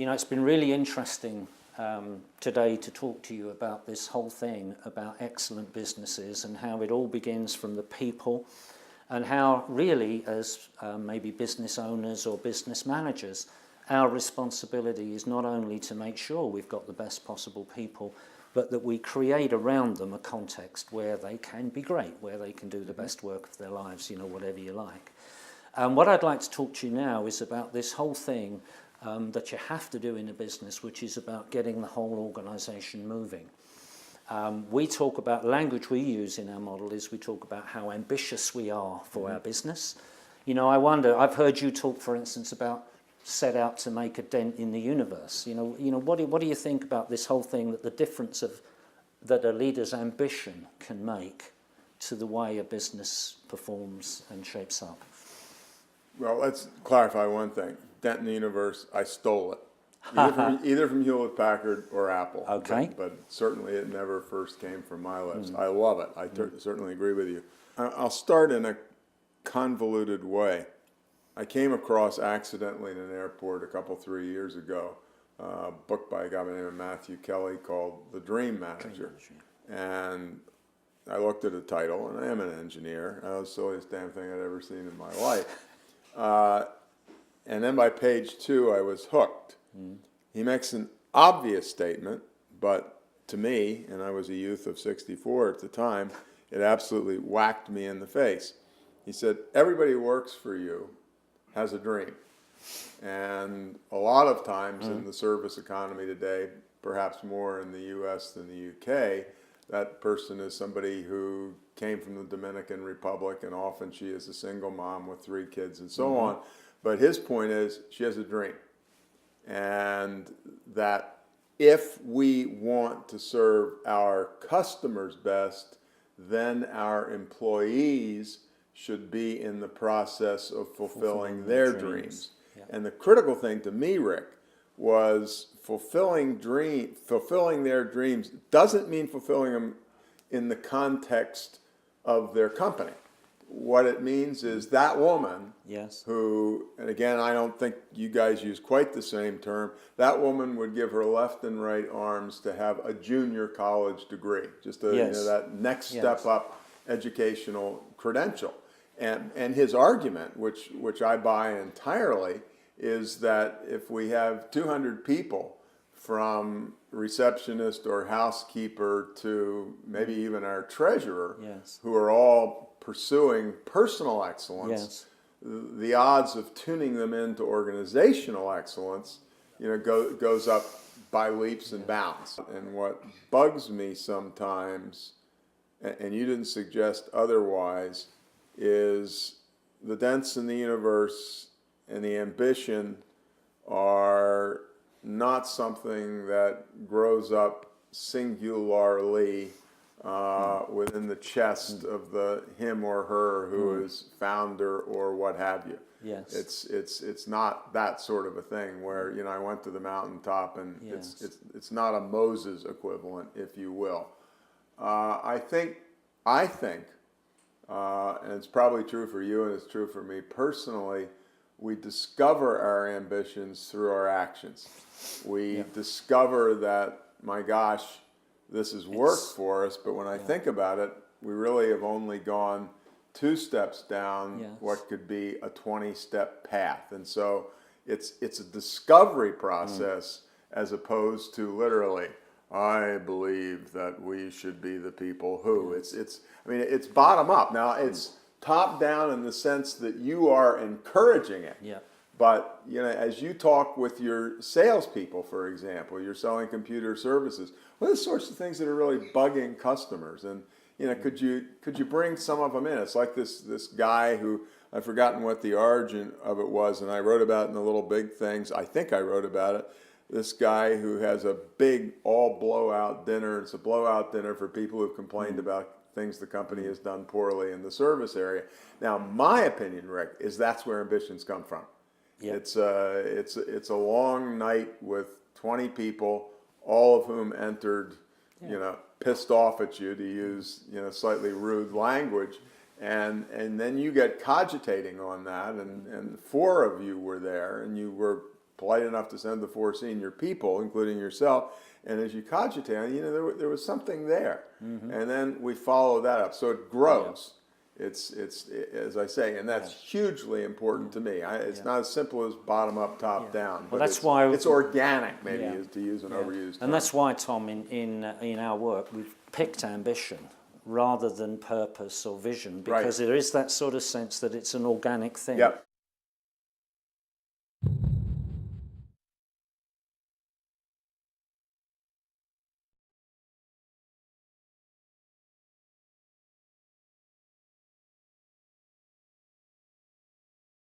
It's been really interesting today to talk to you about this whole thing about excellent businesses and how it all begins from the people, and how really as maybe business owners or business managers, our responsibility is not only to make sure we've got the best possible people, but that we create around them a context where they can be great, where they can do the best work of their lives, whatever you like. What I'd like to talk to you now is about this whole thing that you have to do in a business, which is about getting the whole organisation moving. We talk about, language we use in our model is we talk about how ambitious we are for our business. I wonder, I've heard you talk, for instance, about set out to make a dent in the universe. What do you think about this whole thing, that the difference that a leader's ambition can make to the way a business performs and shapes up? Well, let's clarify one thing. Dent in the universe, I stole it. Either from Hewlett-Packard or Apple. Okay. But certainly it never first came from my lips. I love it. I certainly agree with you. I'll start in a convoluted way. I came across accidentally in an airport a couple, 3 years ago, a book by a guy by the name of Matthew Kelly called The Dream Manager. And I looked at the title, and I am an engineer. That was the silliest damn thing I'd ever seen in my life. And then by page 2, I was hooked. He makes an obvious statement, but to me, and I was a youth of 64 at the time, it absolutely whacked me in the face. He said, everybody who works for you has a dream. And a lot of times in the service economy today, perhaps more in the US than the UK, that person is somebody who came from the Dominican Republic, and often she is a single mom with 3 kids and so on. But his point is she has a dream. And that if we want to serve our customers best, then our employees should be in the process of fulfilling their dreams. Yeah. And the critical thing to me, Rick, was fulfilling their dreams doesn't mean fulfilling them in the context of their company. What it means is that woman, who, and again, I don't think you guys use quite the same term, that woman would give her left and right arms to have a junior college degree, just that next step up educational credential. And his argument, which I buy entirely, is that if we have 200 people, from receptionist or housekeeper to maybe even our treasurer, who are all pursuing personal excellence, the odds of tuning them into organizational excellence, goes up by leaps and bounds. And what bugs me sometimes, and you didn't suggest otherwise, is the dents in the universe and the ambition are not something that grows up singularly within the chest of the him or her who is founder or what have you. Yes, it's not that sort of a thing where I went to the mountaintop and it's not a Moses equivalent, if you will. I think, and it's probably true for you and it's true for me personally, we discover our ambitions through our actions. We discover that, my gosh, this has worked for us, but when I think about it, we really have only gone 2 steps down what could be a 20-step path. And so it's a discovery process as opposed to literally, I believe that we should be the people who. It's bottom up. Now, it's top down in the sense that you are encouraging it. But as you talk with your salespeople, for example, you're selling computer services. What are the sorts of things that are really bugging customers? And could you bring some of them in? It's like this guy who, I've forgotten what the origin of it was, and I wrote about it in the Little Big Things. I think I wrote about it. This guy who has a big all blowout dinner. It's a blowout dinner for people who've complained about things the company has done poorly in the service area. Now, my opinion, Rick, is that's where ambitions come from. It's a long night with 20 people, all of whom entered, pissed off at you, to use slightly rude language, and then you get cogitating on that, and 4 of you were there, and you were polite enough to send the 4 senior people, including yourself. And as you cogitate on it, you know, there was something there. And then we follow that up. So it grows. It's as I say, and that's hugely important to me. It's not as simple as bottom up, top down. Well, but that's why it's organic, maybe, Yeah. is to use an overused term. And that's why, Tom, in our work, we've picked ambition rather than purpose or vision, because there is that sort of sense that it's an organic thing. Yep.